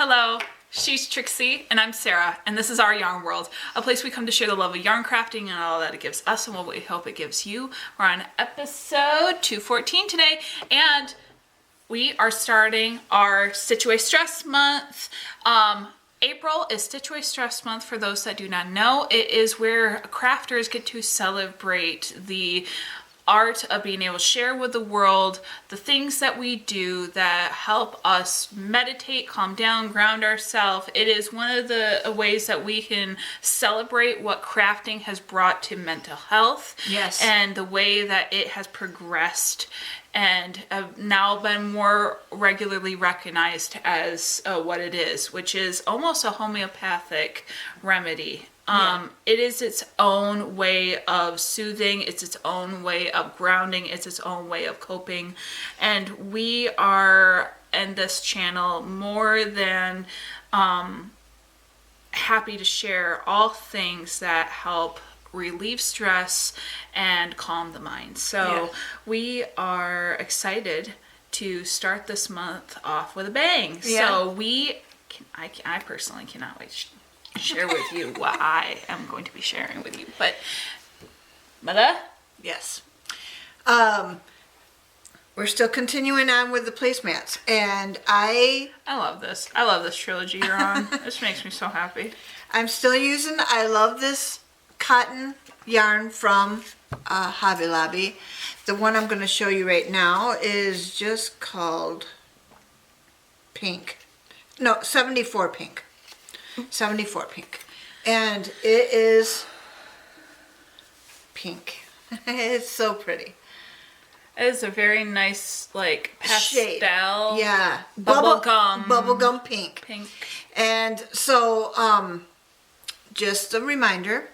Hello, she's Trixie, and I'm Sarah, and this is Our Yarn World, a place we come to share the love of yarn crafting and all that it gives us and what we hope it gives you. We're on episode 214 today, and we are starting our Stitch Away Stress Month. April is Stitch Away Stress Month. For those that do not know, it is where crafters get to celebrate the art of being able to share with the world the things that we do that help us meditate, calm down, ground ourselves. It is one of the ways that we can celebrate what crafting has brought to mental health. Yes. And the way that it has progressed and have now been more regularly recognized as what it is, which is almost a homeopathic remedy. It is its own way of soothing, it's its own way of grounding, it's its own way of coping. And we are in this channel more than happy to share all things that help relieve stress and calm the mind. So we are excited to start this month off with a bang. Yeah. So I personally cannot wait to share with you what I am going to be sharing with you. But Mother? Yes. We're still continuing on with the placemats, and I love this. I love this trilogy you're on. This makes me so happy. I'm still using, I love this cotton yarn from Hobby Lobby. The one I'm going to show you right now is just called Pink. No, 74 Pink. 74 Pink. And it is pink. It's so pretty. It is a very nice, like, pastel. Shade. Yeah. Bubblegum pink. Pink. And so, just a reminder,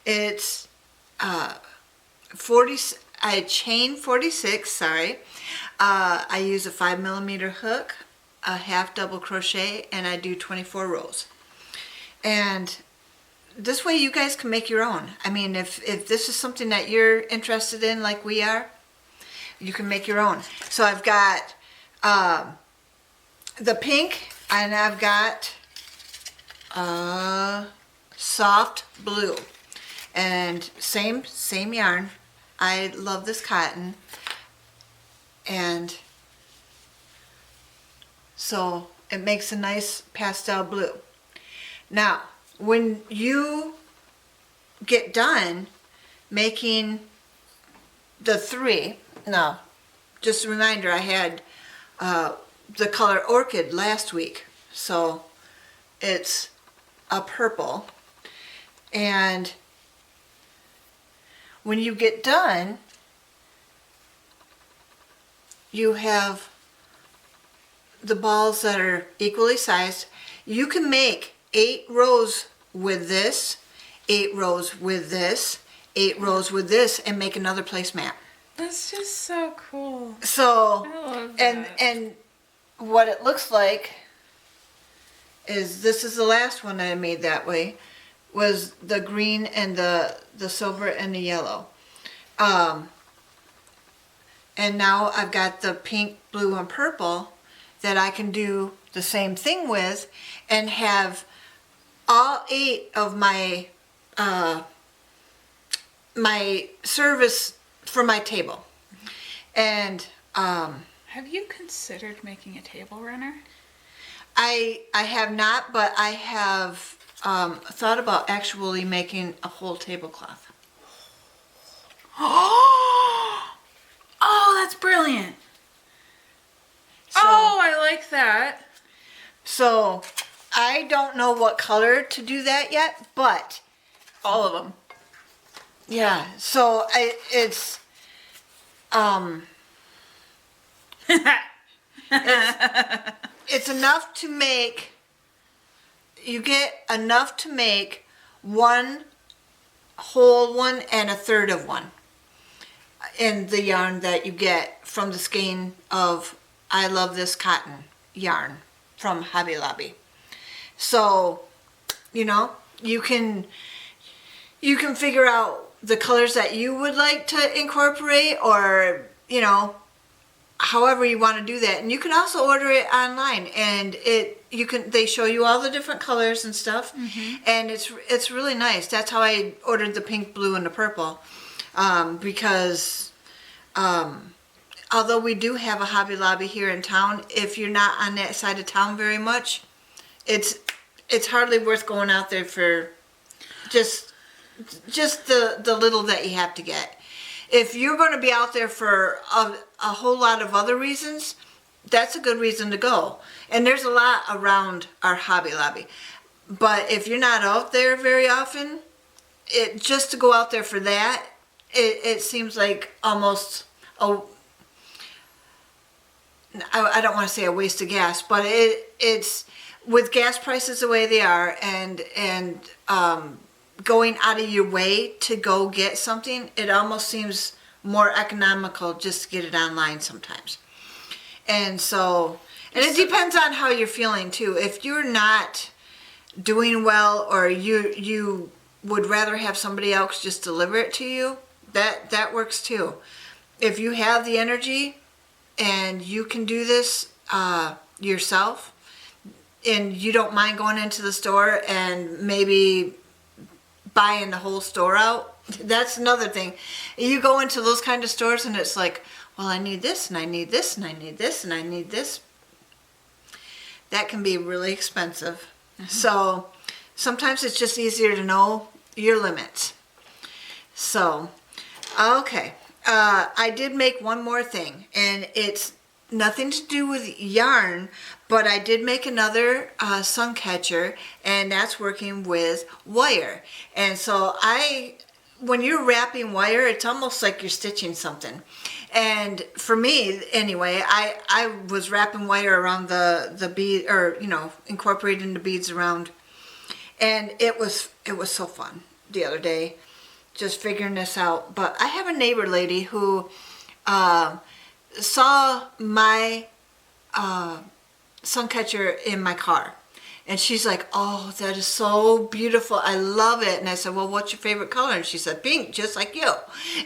it's 40. I chain 46. Sorry, I use a 5mm hook, a half double crochet, and I do 24 rows. And this way, you guys can make your own. I mean, if this is something that you're interested in, like we are, you can make your own. So I've got the pink, and I've got soft blue, and same yarn. I love this cotton, and so it makes a nice pastel blue. Now, when you get done making the three, now, just a reminder, I had the color Orchid last week, so it's a purple. And when you get done, you have the balls that are equally sized. You can make 8 rows with this, 8 rows with this, 8 rows with this, and make another placemat. That's just so cool. So, I love that. and what it looks like is, this is the last one I made that way, was the green and the silver and the yellow. And now I've got the pink, blue, and purple that I can do the same thing with, and have all 8 of my my service for my table. And Have you considered making a table runner? I have not, but I have thought about actually making a whole tablecloth. Oh, that's brilliant. So, I like that. So I don't know what color to do that yet, but All of them. yeah. So it's enough to make. You get enough to make one whole one and a third of one in the yarn that you get from the skein of I Love This Cotton yarn from Hobby Lobby. So, you know, you can figure out the colors that you would like to incorporate, or, you know, however you want to do that. And you can also order it online, and they show you all the different colors and stuff, and it's really nice. That's how I ordered the pink, blue, and the purple, because although we do have a Hobby Lobby here in town, if you're not on that side of town very much, it's hardly worth going out there for just the little that you have to get. If you're going to be out there for a whole lot of other reasons, that's a good reason to go. And there's a lot around our Hobby Lobby. But if you're not out there very often, just to go out there for that, it seems like almost I don't want to say a waste of gas, but it's with gas prices the way they are, and going out of your way to go get something, it almost seems more economical just to get it online sometimes. And so, and it depends on how you're feeling too. If you're not doing well, or you would rather have somebody else just deliver it to you, that works too. If you have the energy and you can do this yourself, and you don't mind going into the store and maybe buying the whole store out, that's another thing. You go into those kind of stores and it's like, well, I need this, and I need this, and I need this, and I need this. That can be really expensive. So sometimes it's just easier to know your limits. So, okay. I did make one more thing, and it's nothing to do with yarn, but I did make another sun catcher, and that's working with wire. And so when you're wrapping wire, it's almost like you're stitching something. And for me, anyway, I was wrapping wire around the bead, or incorporating the beads around, and it was so fun the other day, just figuring this out. But I have a neighbor lady who saw my sun catcher in my car, and she's like, "Oh, that is so beautiful, I love it." And I said, "Well, what's your favorite color?" And she said, "Pink, just like you."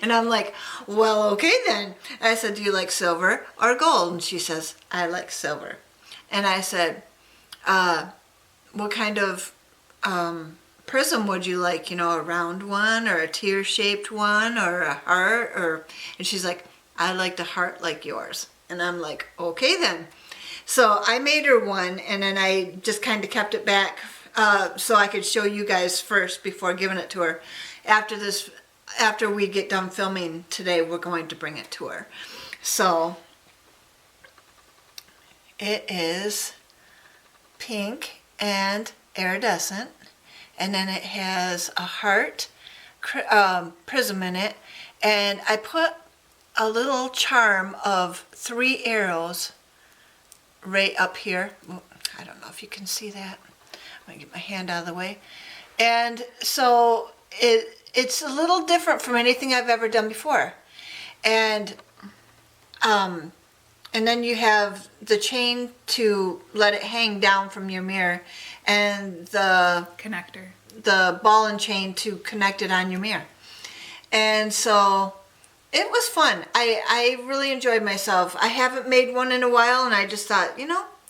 And I'm like, "Well, okay then." I said, "Do you like silver or gold?" And she says, "I like silver." And I said, "What kind of prism would you like? A round one, or a tear-shaped one, or a heart?" And she's like, "I like the heart like yours." And I'm like, "Okay then." So I made her one, and then I just kind of kept it back so I could show you guys first before giving it to her. After we get done filming today, we're going to bring it to her. So it is pink and iridescent, and then it has a heart prism in it, and I put a little charm of 3 arrows right up here. I don't know if you can see that. I'm going to get my hand out of the way. And so it's a little different from anything I've ever done before. And then you have the chain to let it hang down from your mirror, and the connector, the ball and chain to connect it on your mirror. And so it was fun. I really enjoyed myself. I haven't made one in a while, and I just thought,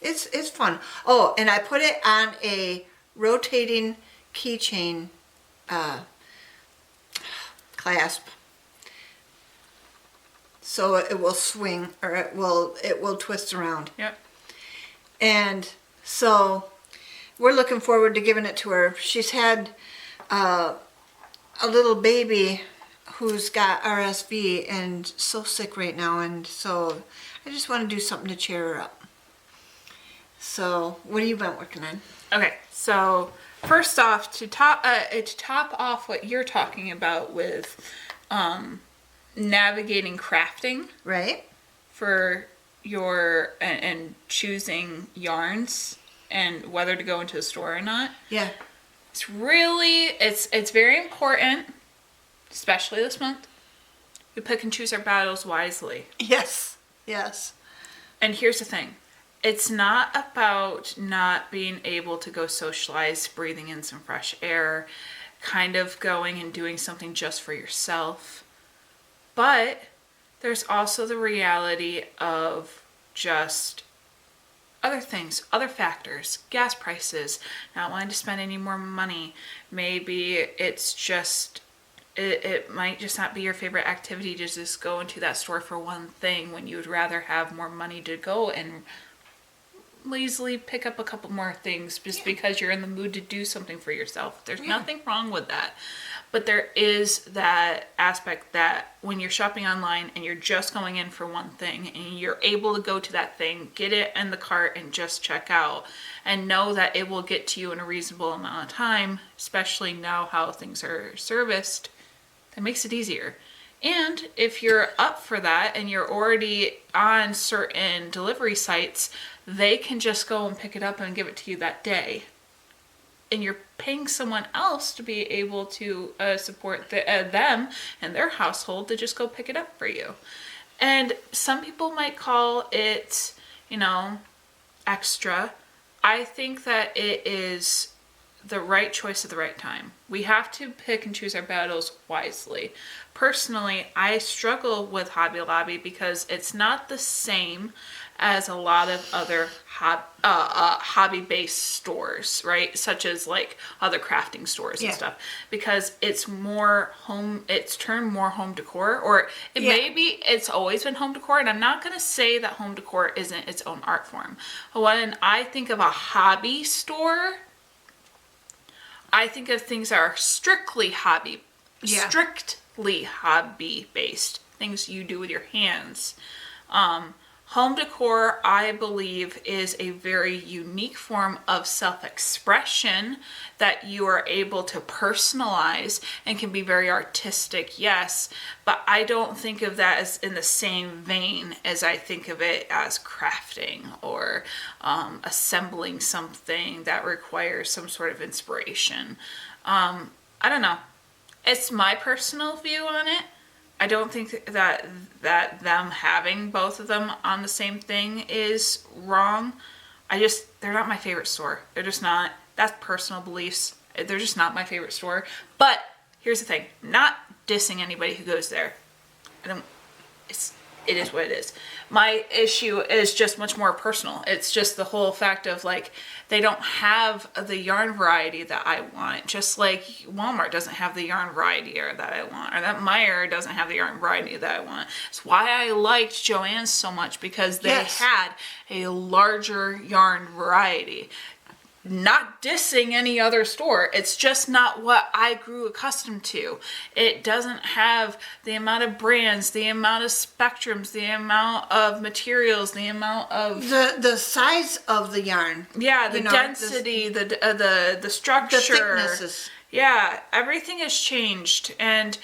it's fun. Oh, and I put it on a rotating keychain clasp, so it will swing, or it will twist around. Yep. And so we're looking forward to giving it to her. She's had a little baby who's got RSV and so sick right now, and so I just want to do something to cheer her up. So what have you been working on? Okay, so first off, to top off what you're talking about with navigating crafting, Right? for your and choosing yarns and whether to go into a store or not. Yeah. It's very important, especially this month. We pick and choose our battles wisely. Yes. Yes. And here's the thing. It's not about not being able to go socialize, breathing in some fresh air, kind of going and doing something just for yourself. But there's also the reality of just other things, other factors, gas prices, not wanting to spend any more money. Maybe it's just, it might just not be your favorite activity to just go into that store for one thing when you would rather have more money to go and lazily pick up a couple more things just because you're in the mood to do something for yourself. There's nothing wrong with that. But there is that aspect that when you're shopping online and you're just going in for one thing and you're able to go to that thing, get it in the cart and just check out and know that it will get to you in a reasonable amount of time, especially now how things are serviced, that makes it easier. And if you're up for that and you're already on certain delivery sites, they can just go and pick it up and give it to you that day. And you're paying someone else to be able to support them and their household to just go pick it up for you. And some people might call it, extra. I think that it is the right choice at the right time. We have to pick and choose our battles wisely. Personally, I struggle with Hobby Lobby because it's not the same as a lot of other hobby-based stores, right? Such as like other crafting stores and stuff, because it's turned more home decor, or maybe it's always been home decor. And I'm not going to say that home decor isn't its own art form. When I think of a hobby store, I think of things that are strictly hobby-based, things you do with your hands. Home decor, I believe, is a very unique form of self-expression that you are able to personalize and can be very artistic, yes, but I don't think of that as in the same vein as I think of it as crafting or assembling something that requires some sort of inspiration. I don't know. It's my personal view on it. I don't think that them having both of them on the same thing is wrong. They're not my favorite store. They're just not. That's personal beliefs. They're just not my favorite store. But here's the thing. I'm not dissing anybody who goes there. It is what it is. My issue is just much more personal. It's just the whole fact of like, they don't have the yarn variety that I want. Just like Walmart doesn't have the yarn variety that I want. Or that Meijer doesn't have the yarn variety that I want. It's why I liked Joann's so much, because they had a larger yarn variety. Not dissing any other store. It's just not what I grew accustomed to. It doesn't have the amount of brands, the amount of spectrums, the amount of materials, the amount of the size of the yarn. Yeah, the density, the structure, the thicknesses. Yeah, everything has changed. And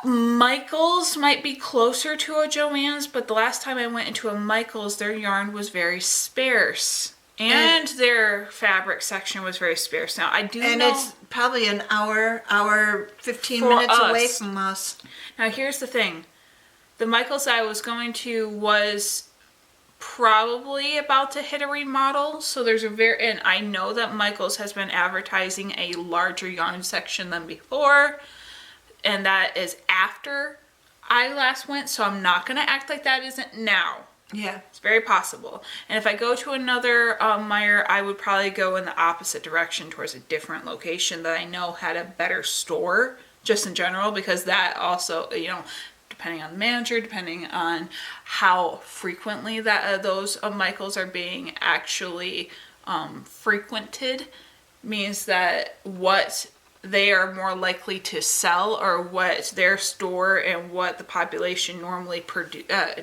Michael's might be closer to a Joann's, but the last time I went into a Michael's, their yarn was very sparse. And their fabric section was very sparse. Now, I do know... And it's probably an hour 15 minutes away from us. Now, here's the thing. The Michael's I was going to was probably about to hit a remodel. So there's and I know that Michael's has been advertising a larger yarn section than before. And that is after I last went. So I'm not going to act like that isn't now. Yeah. It's very possible. And if I go to another Meijer, I would probably go in the opposite direction towards a different location that I know had a better store, just in general, because that also, depending on the manager, depending on how frequently that those Michaels are being actually frequented, means that what they are more likely to sell, or what their store and what the population normally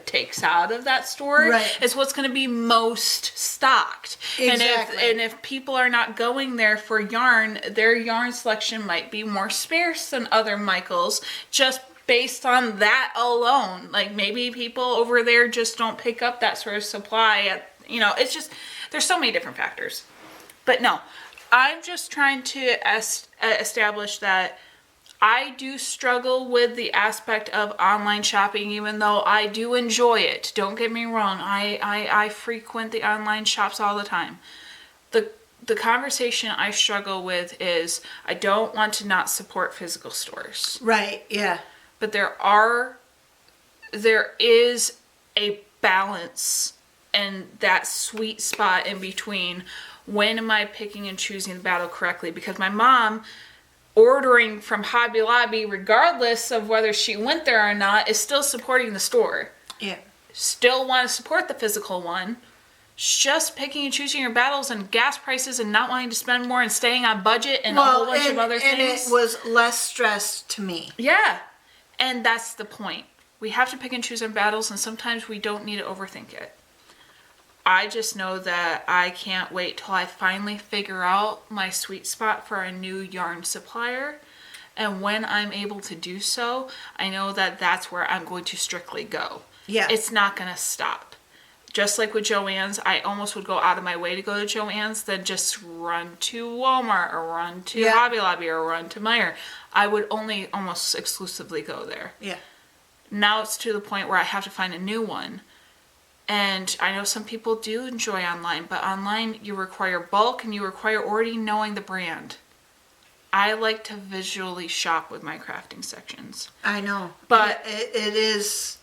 takes out of that store is what's going to be most stocked. Exactly. And if people are not going there for yarn, their yarn selection might be more sparse than other Michaels, just based on that alone. Like, maybe people over there just don't pick up that sort of supply it's just, there's so many different factors. But no, I'm just trying to establish that I do struggle with the aspect of online shopping, even though I do enjoy it. Don't get me wrong. I frequent the online shops all the time. The conversation I struggle with is I don't want to not support physical stores. Right, yeah. But there are there is a balance and that sweet spot in between. When am I picking and choosing the battle correctly? Because my mom, ordering from Hobby Lobby, regardless of whether she went there or not, is still supporting the store. Yeah. Still want to support the physical one. Just picking and choosing your battles and gas prices and not wanting to spend more and staying on budget and a whole bunch of other things. And it was less stress to me. Yeah. And that's the point. We have to pick and choose our battles, and sometimes we don't need to overthink it. I just know that I can't wait till I finally figure out my sweet spot for a new yarn supplier. And when I'm able to do so, I know that that's where I'm going to strictly go. Yeah. It's not going to stop. Just like with Joann's, I almost would go out of my way to go to Joann's than just run to Walmart or run to Hobby Lobby or run to Meijer. I would only almost exclusively go there. Yeah. Now it's to the point where I have to find a new one. And I know some people do enjoy online, but online you require bulk and you require already knowing the brand. I like to visually shop with my crafting sections. I know. But it is,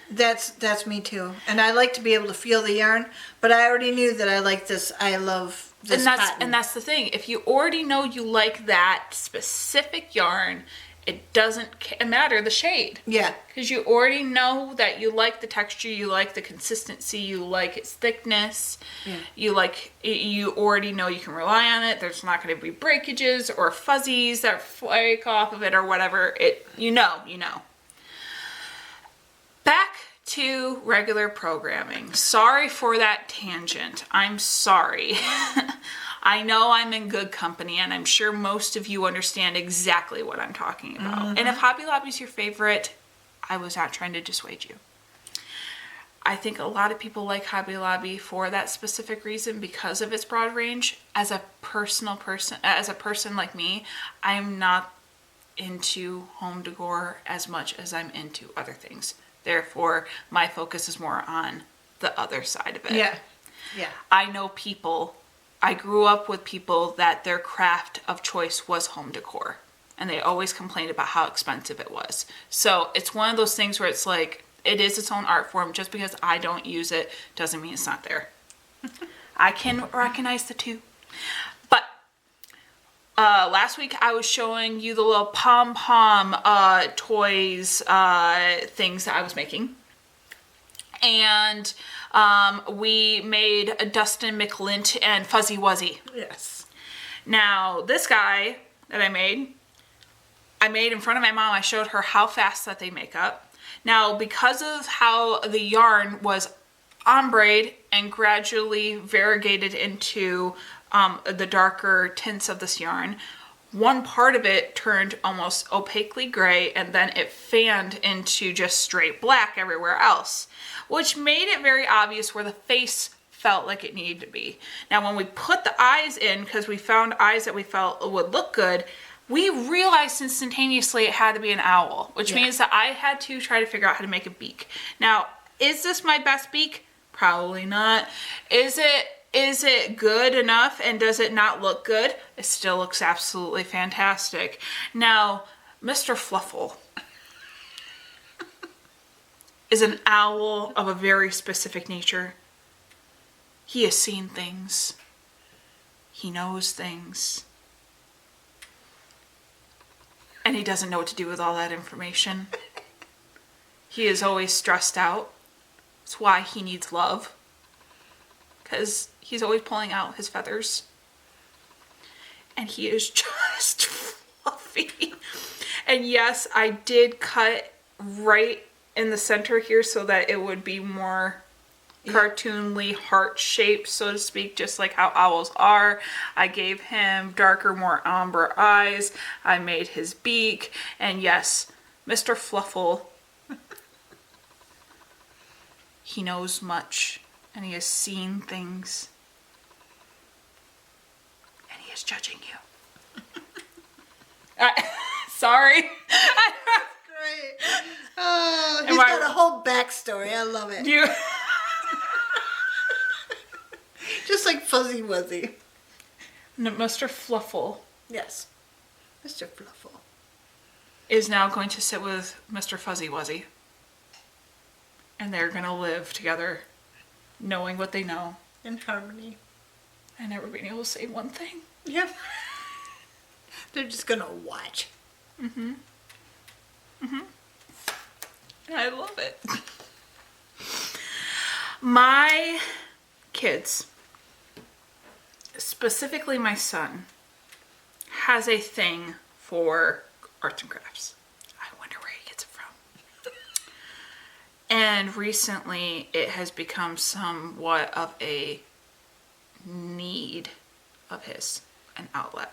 that's me too. And I like to be able to feel the yarn, but I already knew that I like this. I love this cotton. And that's the thing. If you already know you like that specific yarn, it doesn't matter the shade. Yeah. Because you already know that you like the texture, you like the consistency, you like its thickness. Yeah. You already know you can rely on it. There's not going to be breakages or fuzzies that flake off of it or whatever. You know. Back to regular programming. Sorry for that tangent. I'm sorry. I know I'm in good company, and I'm sure most of you understand exactly what I'm talking about. Mm-hmm. And if Hobby Lobby's your favorite, I was not trying to dissuade you. I think a lot of people like Hobby Lobby for that specific reason because of its broad range. As a person like me, I'm not into home decor as much as I'm into other things. Therefore, my focus is more on the other side of it. Yeah. I grew up with people that their craft of choice was home decor, and they always complained about how expensive it was. So it's one of those things where it's like, it is its own art form. Just because I don't use it doesn't mean it's not there. I can recognize the two. But last week I was showing you the little pom-pom toys things that I was making. And we made a Dustin McLint and Fuzzy Wuzzy. Yes. Now, this guy that I made in front of my mom. I showed her how fast that they make up. Now, because of how the yarn was ombre'd and gradually variegated into the darker tints of this yarn, one part of it turned almost opaquely gray, and then it fanned into just straight black everywhere else, which made it very obvious where the face felt like it needed to be. Now, when we put the eyes in, because we found eyes that we felt would look good, we realized instantaneously it had to be an owl, which means that I had to try to figure out how to make a beak. Now, is this my best beak? Probably not. Is it good enough, and does it not look good? It still looks absolutely fantastic. Now, Mr. Fluffle is an owl of a very specific nature. He has seen things. He knows things. And he doesn't know what to do with all that information. He is always stressed out. That's why he needs love. Because he's always pulling out his feathers. And he is just fluffy. And yes, I did cut right in the center here so that it would be more cartoonly heart shaped, so to speak, just like how owls are. I gave him darker, more ombre eyes. I made his beak. And yes, Mr. Fluffle, he knows much, and he has seen things, and he is judging you. Sorry. Great. Oh, he's got a whole backstory. I love it. Just like Fuzzy Wuzzy. No, Mr. Fluffle. Yes. Mr. Fluffle is now going to sit with Mr. Fuzzy Wuzzy. And they're going to live together knowing what they know. In harmony. And never being able to say one thing. Yep. They're just gonna watch. Mm-hmm. Mm-hmm. And I love it. My kids, specifically my son, has a thing for arts and crafts. I wonder where he gets it from. And recently it has become somewhat of a need of his, an outlet.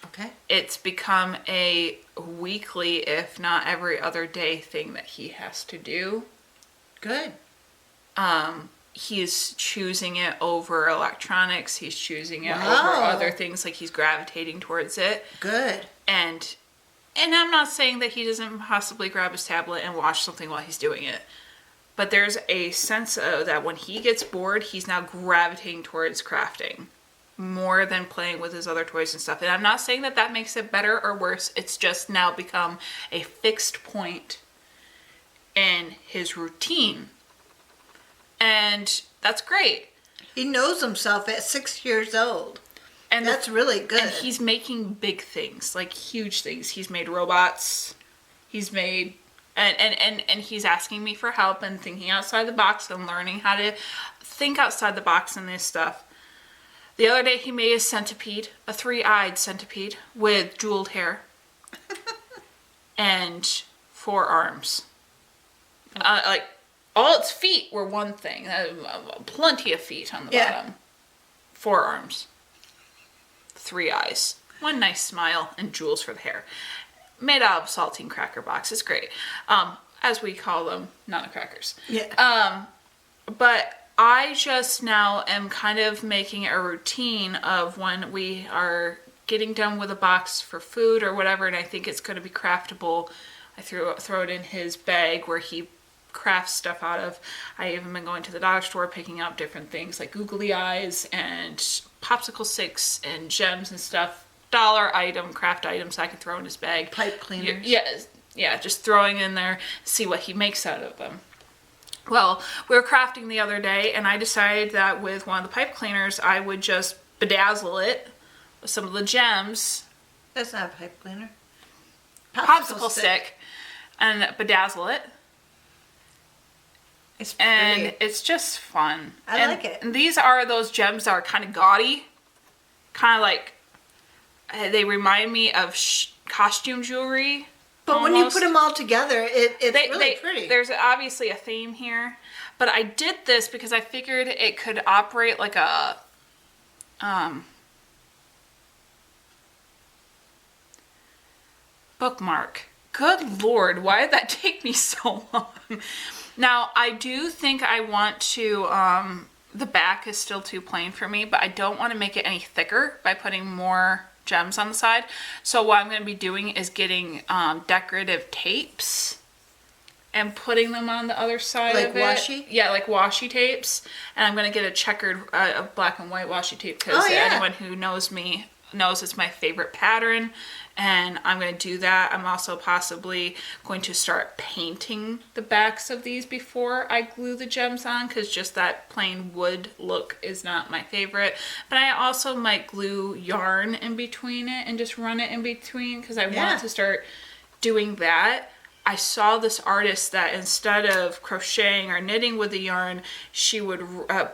Okay. It's become a weekly, if not every other day thing that he has to do. Good. He's choosing it over electronics. He's choosing it over Wow. other things. Like he's gravitating towards it. Good. And I'm not saying that he doesn't possibly grab his tablet and watch something while he's doing it. But there's a sense of that when he gets bored, he's now gravitating towards crafting more than playing with his other toys and stuff. And I'm not saying that that makes it better or worse. It's just now become a fixed point in his routine. And that's great. He knows himself at 6 years old. And that's really good. And he's making big things, like huge things. He's made robots. He's made... And he's asking me for help and thinking outside the box and learning how to think outside the box and this stuff. The other day he made a centipede, a 3-eyed centipede with jeweled hair and 4 arms. Like all its feet were one thing. Plenty of feet on the bottom. 4 arms. 3 eyes. 1 nice smile and jewels for the hair. Made out of saltine cracker box. It's great. As we call them, nana crackers. Yeah. But I just now am kind of making a routine of when we are getting done with a box for food or whatever, and I think it's going to be craftable. I throw it in his bag where he crafts stuff out of. I even been going to the dollar store picking up different things like googly eyes and popsicle sticks and gems and stuff. Dollar item, craft items I can throw in his bag. Pipe cleaners. Yeah, just throwing in there, see what he makes out of them. Well, we were crafting the other day, and I decided that with one of the pipe cleaners, I would just bedazzle it with some of the gems. That's not a pipe cleaner. Popsicle stick. And bedazzle it. It's pretty. And it's just fun. I like it. And these are those gems that are kind of gaudy. Kind of like... They remind me of costume jewelry. But almost. when you put them all together, it's really pretty. There's There's obviously a theme here. But I did this because I figured it could operate like a... bookmark. Good Lord, why did that take me so long? Now, I do think I want to... the back is still too plain for me, but I don't want to make it any thicker by putting more gems on the side. So what I'm going to be doing is getting decorative tapes and putting them on the other side like of it. washi? Yeah, like washi tapes. And I'm going to get a checkered, black and white washi tape because anyone who knows me knows it's my favorite pattern. And I'm going to do that. I'm also possibly going to start painting the backs of these before I glue the gems on, because just that plain wood look is not my favorite. But I also might glue yarn in between it and just run it in between, because I want to start doing that. I saw this artist that instead of crocheting or knitting with the yarn, she would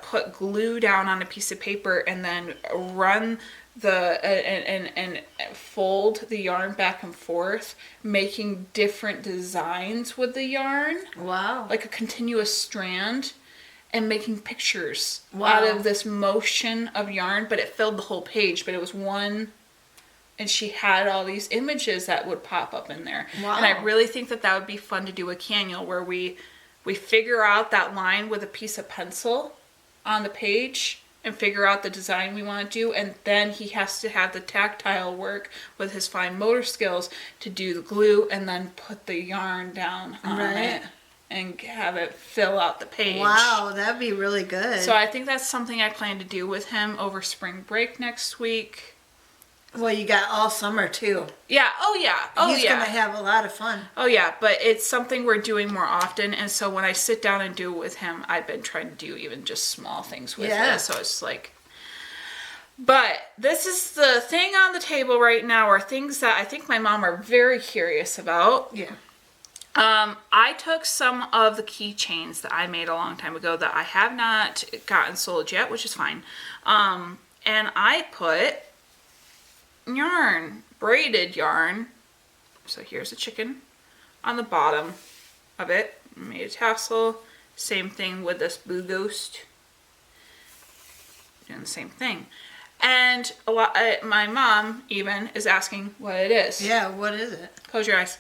put glue down on a piece of paper and then run and fold the yarn back and forth, making different designs with the yarn. Wow. Like a continuous strand, and making pictures out of this motion of yarn, but it filled the whole page, but it was one, and she had all these images that would pop up in there. Wow. And I really think that would be fun to do a canyon where we figure out that line with a piece of pencil on the page and figure out the design we want to do, and then he has to have the tactile work with his fine motor skills to do the glue and then put the yarn down on it and have it fill out the page. Wow, that'd be really good. So I think that's something I plan to do with him over spring break next week. Well, you got all summer too. Yeah. Oh yeah. Oh He's yeah. gonna have a lot of fun. Oh yeah. But it's something we're doing more often, and so when I sit down and do it with him, I've been trying to do even just small things with it. So it's like. But this is the thing on the table right now, are things that I think my mom are very curious about. Yeah. I took some of the keychains that I made a long time ago that I have not gotten sold yet, which is fine. And I put yarn, braided yarn. So here's a chicken on the bottom of it. Made a tassel. Same thing with this blue ghost. Doing the same thing. And my mom even is asking what it is. Yeah, what is it? Close your eyes.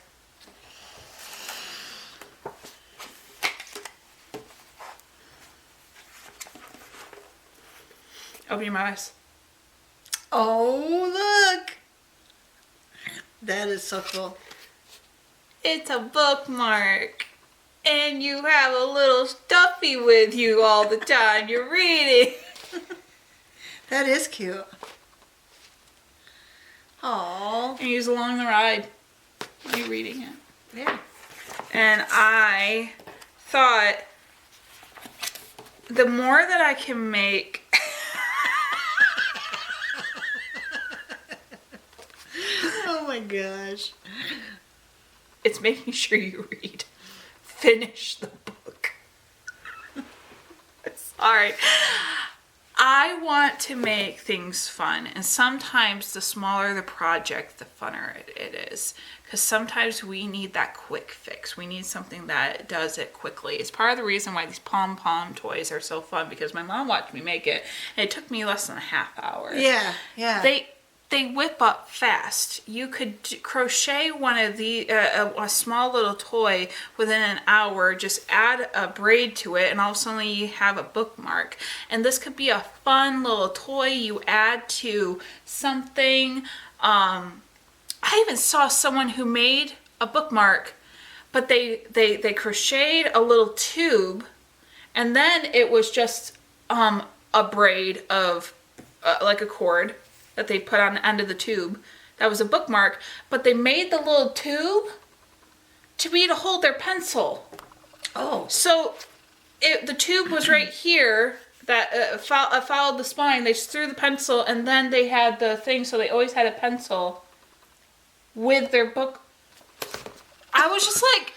Open your eyes. Oh, look! That is so cool. It's a bookmark. And you have a little stuffy with you all the time you're reading. That is cute. Oh. And he's along the ride. You reading it. Yeah. And I thought the more that I can make. Oh my gosh. It's making sure you read. Finish the book. Sorry. I want to make things fun, and sometimes the smaller the project, the funner it is. Because sometimes we need that quick fix. We need something that does it quickly. It's part of the reason why these pom-pom toys are so fun, because my mom watched me make it, and it took me less than a half hour. Yeah, yeah. They whip up fast. You could crochet one of the a small little toy within an hour. Just add a braid to it, and all of a sudden you have a bookmark. And this could be a fun little toy you add to something. I even saw someone who made a bookmark, but they crocheted a little tube, and then it was just a braid of like a cord that they put on the end of the tube. That was a bookmark, but they made the little tube to be to hold their pencil. Oh. So the tube was right here that followed the spine. They just threw the pencil, and then they had the thing, so they always had a pencil with their book. I was just like...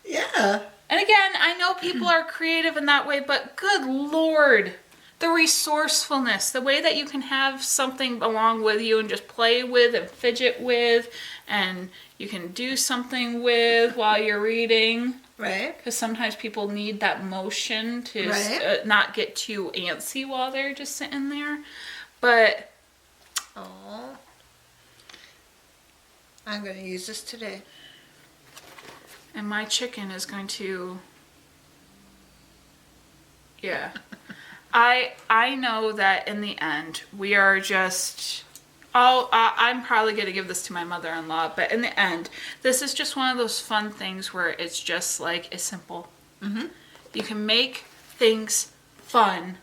Yeah. And again, I know people are creative in that way, but good Lord... The resourcefulness, the way that you can have something along with you and just play with and fidget with, and you can do something with while you're reading. Right. Because sometimes people need that motion to not get too antsy while they're just sitting there. But... Oh. I'm going to use this today. And my chicken is going to... Yeah. I know that in the end, we are just... I'm probably going to give this to my mother-in-law, but in the end, this is just one of those fun things where it's just like, it's simple. Mm-hmm. You can make things fun,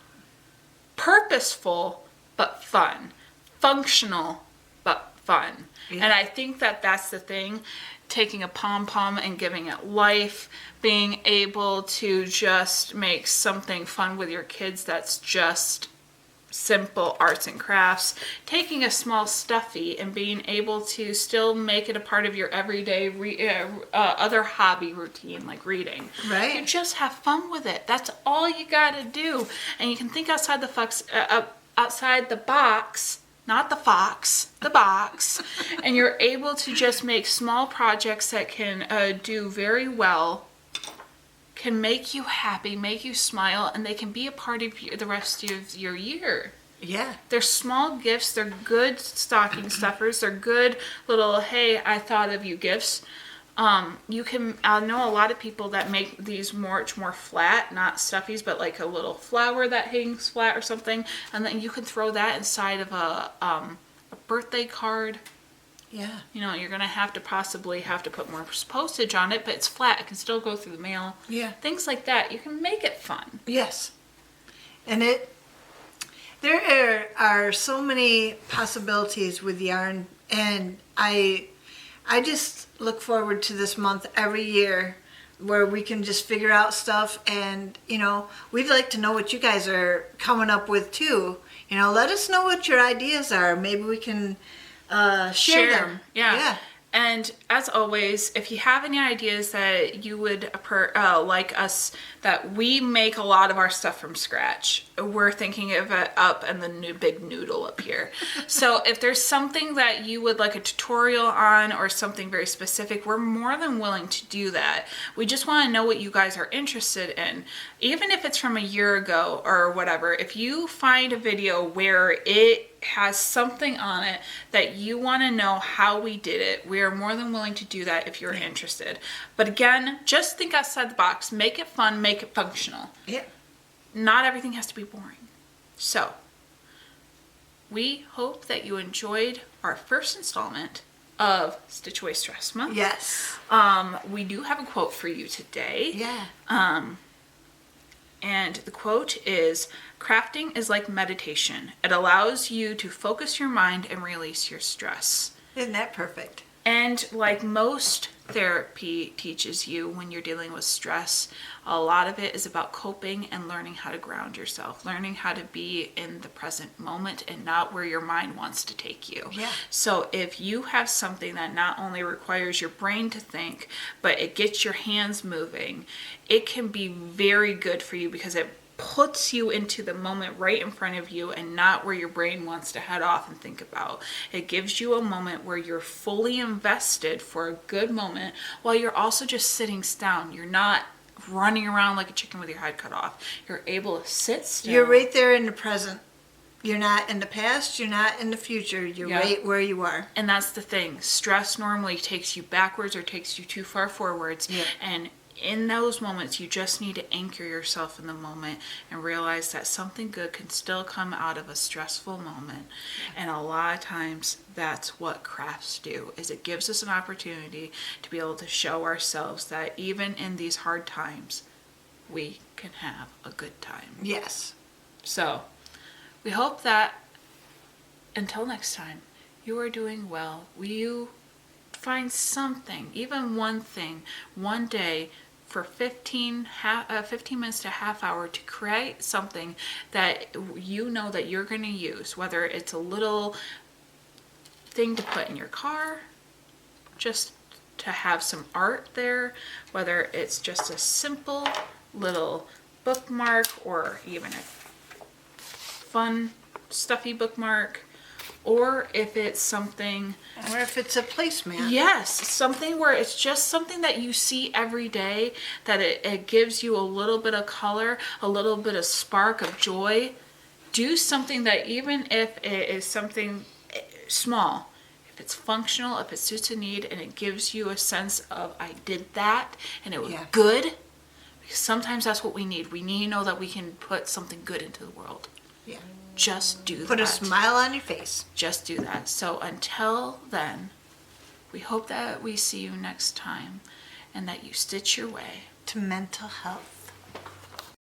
purposeful, but fun, functional, but fun. Yeah. And I think that that's the thing, taking a pom-pom and giving it life, being able to just make something fun with your kids that's just simple arts and crafts, taking a small stuffy and being able to still make it a part of your everyday other hobby routine, like reading. Right. You just have fun with it. That's all you gotta do. And you can think outside the box, not the fox, the box, and you're able to just make small projects that can do very well, can make you happy, make you smile, and they can be a part of the rest of your year. Yeah. They're small gifts. They're good stocking stuffers. They're good little, hey, I thought of you gifts. I know a lot of people that make these much more flat, not stuffies, but like a little flower that hangs flat or something. And then you can throw that inside of a birthday card. Yeah. You know, you're going to possibly have to put more postage on it, but it's flat. It can still go through the mail. Yeah. Things like that. You can make it fun. Yes. And are so many possibilities with yarn, and I just look forward to this month every year where we can just figure out stuff. And we'd like to know what you guys are coming up with too. Let us know what your ideas are. Maybe we can share them. Yeah. And as always, if you have any ideas that you would like us, that we make a lot of our stuff from scratch. We're thinking of it up and the new big noodle up here. So if there's something that you would like a tutorial on or something very specific, we're more than willing to do that. We just want to know what you guys are interested in. Even if it's from a year ago or whatever, if you find a video where it has something on it that you want to know how we did it, we are more than willing to do that if you're interested. But again, just think outside the box. Make it fun, make it functional. Yeah. Not everything has to be boring. So, we hope that you enjoyed our first installment of Stitch Away Stress Month. Yes. We do have a quote for you today. Yeah. And the quote is, "Crafting is like meditation. It allows you to focus your mind and release your stress." Isn't that perfect? And like most therapy teaches you when you're dealing with stress, a lot of it is about coping and learning how to ground yourself, learning how to be in the present moment and not where your mind wants to take you. Yeah. So if you have something that not only requires your brain to think, but it gets your hands moving, it can be very good for you because it puts you into the moment right in front of you and not where your brain wants to head off and think about. It gives you a moment where you're fully invested for a good moment while you're also just sitting down. You're not running around like a chicken with your head cut off. You're able to sit still. You're right there in the present. You're not in the past, you're not in the future. You're right where you are. And that's the thing. Stress normally takes you backwards or takes you too far forwards. Yeah. And in those moments, you just need to anchor yourself in the moment and realize that something good can still come out of a stressful moment. And a lot of times, that's what crafts do, is it gives us an opportunity to be able to show ourselves that even in these hard times, we can have a good time. Yes. So, we hope that until next time, you are doing well. You find something, even one thing, one day, for 15 minutes to a half hour to create something that you know that you're going to use, whether it's a little thing to put in your car, just to have some art there, whether it's just a simple little bookmark or even a fun stuffy bookmark, or if it's something, or if it's a placemat. Yes, something where it's just something that you see every day, that it gives you a little bit of color, a little bit of spark of joy. Do something that, even if it is something small, if it's functional, if it suits a need, and it gives you a sense of, I did that and it was good. Because sometimes that's what we need. We need to know that we can put something good into the world. Yeah. Just do that. Put a smile on your face. Just do that. So until then, we hope that we see you next time and that you stitch your way to mental health.